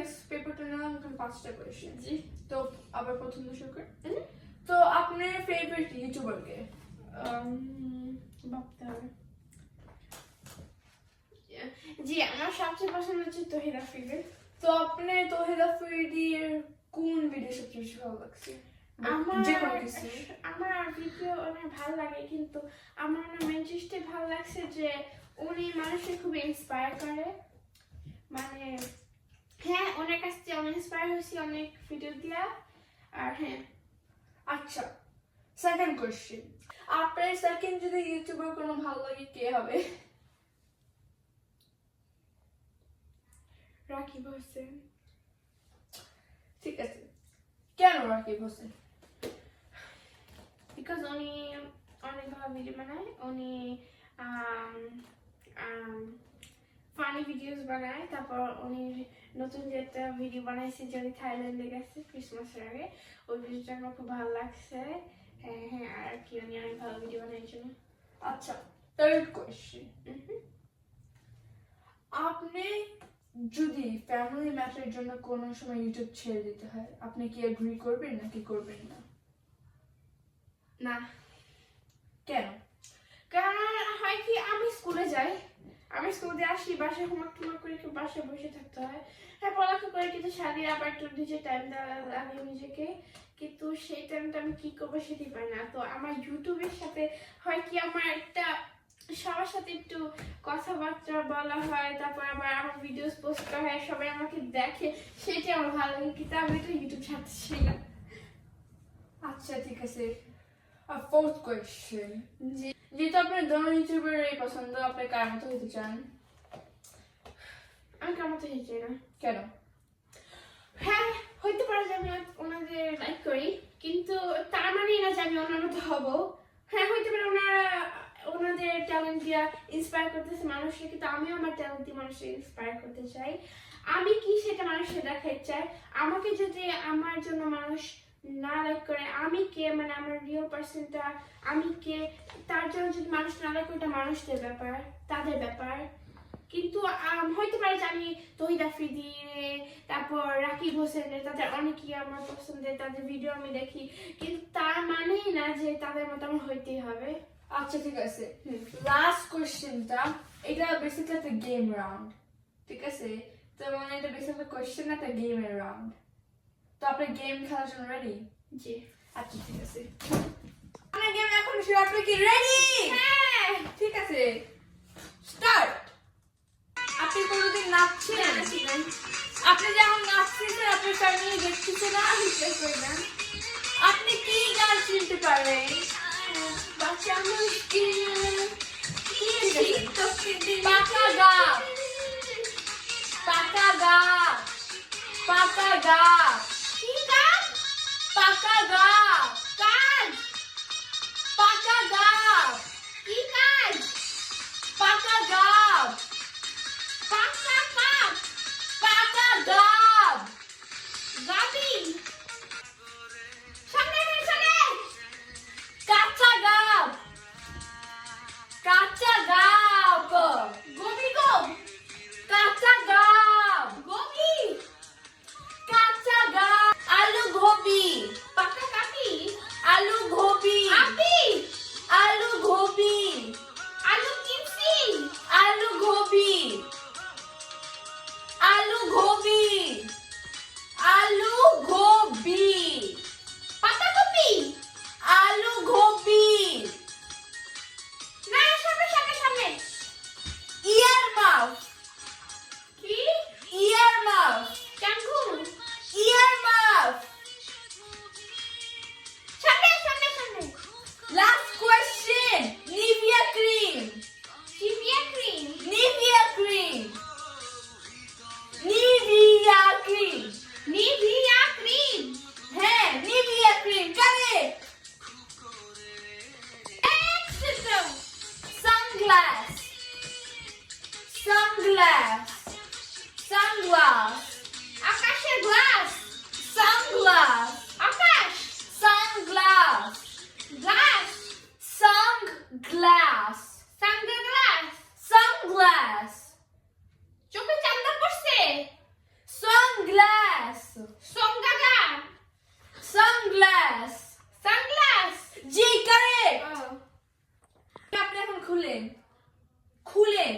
Next পেপারটা নিলাম, এখানে 5টা কোয়েশ্চেন। জি, তো আবার প্রথম দিয়ে শুরু করি। তো আপনার ফেভারিট ইউটিউবার কে? ভাবতে হবে। জি, আমার সবচেয়ে পছন্দ হচ্ছে তহিদ আফ্রিদি। তো আপনি তহিদ আফ্রিদির কোন ভিডিও সবচেয়ে বেশি ভালো লাগছে? আমার ভিডিও অনেক ভালো লাগে, কিন্তু আমার মেন জিনিসটা ভালো লাগছে যে উনি মানুষকে খুব ইন্সপায়ার করে। মানে হ্যাঁ, ওনার কাছ থেকে অনেক ইন্সপায়ার হয়েছি অনেক ভিডিও দিয়া। আর হ্যাঁ, আচ্ছা, সেকেন্ড কোয়েশ্চেন, আপনার সেকেন্ড যদি ইউটিউবার কোনো ভালো লাগে কে হবে? রাকিব হোসেন। ঠিক আছে, কেন রাকিব হোসেন? বিকজ উনি অনেক ভালো ভিডিও বানায়, উনি ফানি ভিডিওস বানায়। তারপর উনি নতুন যে একটা ভিডিও বানাইছে যে উনি থাইল্যান্ডে গেছে ক্রিসমাসের আগে, ওই ভিডিওটা আমার খুব ভালো লাগছে। হ্যাঁ হ্যাঁ, আর কি উনি অনেক ভালো ভিডিও বানায় জন্য। আচ্ছা, থার্ড কোয়েশ্চেন, আপনি যদি ফ্যামিলি ম্যাটারের জন্য কোনো সময় ইউটিউব ছেড়ে দিতে হয়, আপনি কি এগ্রি করবেন নাকি করবেন না? না। কেন? কারণ হয় কি, আমি স্কুলে যাই, আমি স্কুল দিয়ে আসি, বাসায় হোমওয়ার্ক টোমওয়ার্ক করে একটু বাসায় বসে থাকতে হয়। হ্যাঁ, পড়ালেখা করে কিন্তু সারিয়ে আবার একটু নিজে টাইম দেওয়া লাগে নিজেকে, কিন্তু সেই টাইমটা আমি কি করবো সেটাই পাই না। তো আমার ইউটিউবের সাথে হয় কি, আমার একটা সবার সাথে একটু কথাবার্তা বলা হয়, তারপর আবার আমার ভিডিওস পোস্ট করা হয়, সবাই আমাকে দেখে, সেটাই আমার ভালো লাগে, কিন্তু আমি তো ইউটিউব ছাড়তেছি না। আচ্ছা ঠিক আছে, ফোর্থ কোয়েশ্চেন, যেহেতু আপনার দোনো ইউটিউবারই পছন্দ, আপনি কার মতো হতে চান? আমি কেমন তো চাই না। কেন? হ্যাঁ, হইতে পারে যে আমি ওনাদের লাইক করি, কিন্তু তার মানেই না যে আমি ওনার মতো হব। হ্যাঁ, হইতে পারে ওনাদের ট্যালেন্ট দিয়া ইন্সপায়ার করতেছে মানুষকে, কিন্তু আমিও আমার ট্যালেন্ট দিয়ে মানুষকে ইন্সপায়ার করতে চাই। আমি কি সেটা মানুষকে দেখাতে চাই। আমাকে যদি আমার জন্য মানুষ না লাইক করে, আমি কে, মানে আমার রিয়েল পার্সনটা আমি কে, তার জন্য যদি মানুষ না লাইক করে, এটা মানুষদের ব্যাপার, তাদের ব্যাপার। কিন্তু হইতে পারে যে আমি তহিদ আফ্রিদি, তারপর রাকিব হোসেনের, তাদের অনেকেই আমার পছন্দের, তাদের ভিডিও আমি দেখি, কিন্তু তার মানেই না যে তাদের মতো আমার হইতেই হবে। আচ্ছা ঠিক আছে, লাস্ট কোয়েশ্চেনটা, এটা বেসিক্যালি একটা গেম রাউন্ড, ঠিক আছে? তো মানে এটা বেসিক্যালি কোয়েশ্চেন একটা গেমের রাউন্ড। তো আপনি গেম খেলার জন্য রেডি? জি। আচ্ছা ঠিক আছে, আমরা গেম এখন শুরু। আপনি কি রেডি? হ্যাঁ, ঠিক আছে, স্টার্ট। আপনি কোনোদিন নাচছেন? আপনি যেমন নাচতেছেন, আপনি ফ্যামিলি দেখতেছেন না, বিশ্বাস করি না। আপনি কি গান শুনতে পারেন? বাচ্চা মুশকিল পাকা গাছ, পাকা গাছ, পাকা গাছ, কি গাছ? পাকা গাছ, কাজ। পাকা গাছ, কি কাজ? পাকা গাছ, পাকা কাজ। পাকা গাছ, গাবি। সামনে চলে। কাঁচা গাছ, কাঁচা গাছ, গবি গো। কাঁচা গাছ, গবি। কাঁচা গাছ, আলু গোবি, পাকা কাপি। আলু গোবি, আপি। আলু গোবি, আলু চিপসি। আলু গোবি, আলু গোবি, আলু গোবি। সানগ্লাস সংগাগা সানগ্লাস সানগ্লাস জি কারেক্ট আপনি এখন খুলেন খুলেন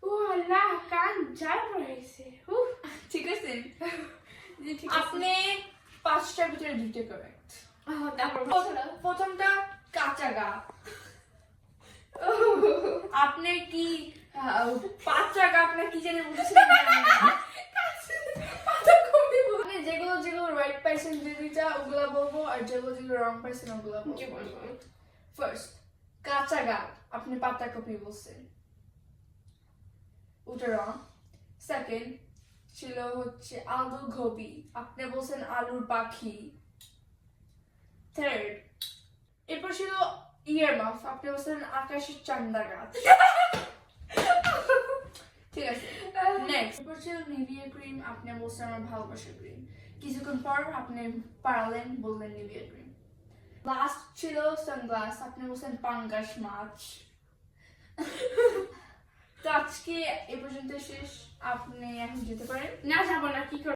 ও আল্লাহ কান জ্বালা পড়াইছে উফ ঠিক আছে জি ঠিক আছে আপনি 5টার ভিতরে 2টা কারেক্ট তারপর প্রথমটা কাঁচা গা আপনি কি পাঁচটা গা আপনার কি জানি বুঝেছিলেন আপনি যেগুলো যেগুলো রাইট পাইছেন যে দুইটা ওগুলা বলবো আর যেগুলো যেগুলো রং পাইছেন ওগুলা বলবো ফার্স্ট কাঁচা গা আপনি পাতা কপি বলছেন ওটা রং সেকেন্ড ছিল হচ্ছে আলু গোবি আপনি বলছেন আলুর পাখি থার্ড এরপর ছিল ইয়ার মাফ আপনি বলছেন আকাশের চান্দা গাছ ঠিক আছে নেক্সট এরপর ছিল নিভিয়া ক্রিম আপনি বলছেন আমার ভালোবাসার ক্রিম কিছুক্ষণ পর আপনি পারলেন বললেন নিভিয়া ক্রিম লাস্ট ছিল সানগ্লাস আপনি বলছেন পাঙ্গাস মাছ তো আজকে এ পর্যন্ত শেষ আপনি এখন যেতে পারেন না যাবো না কি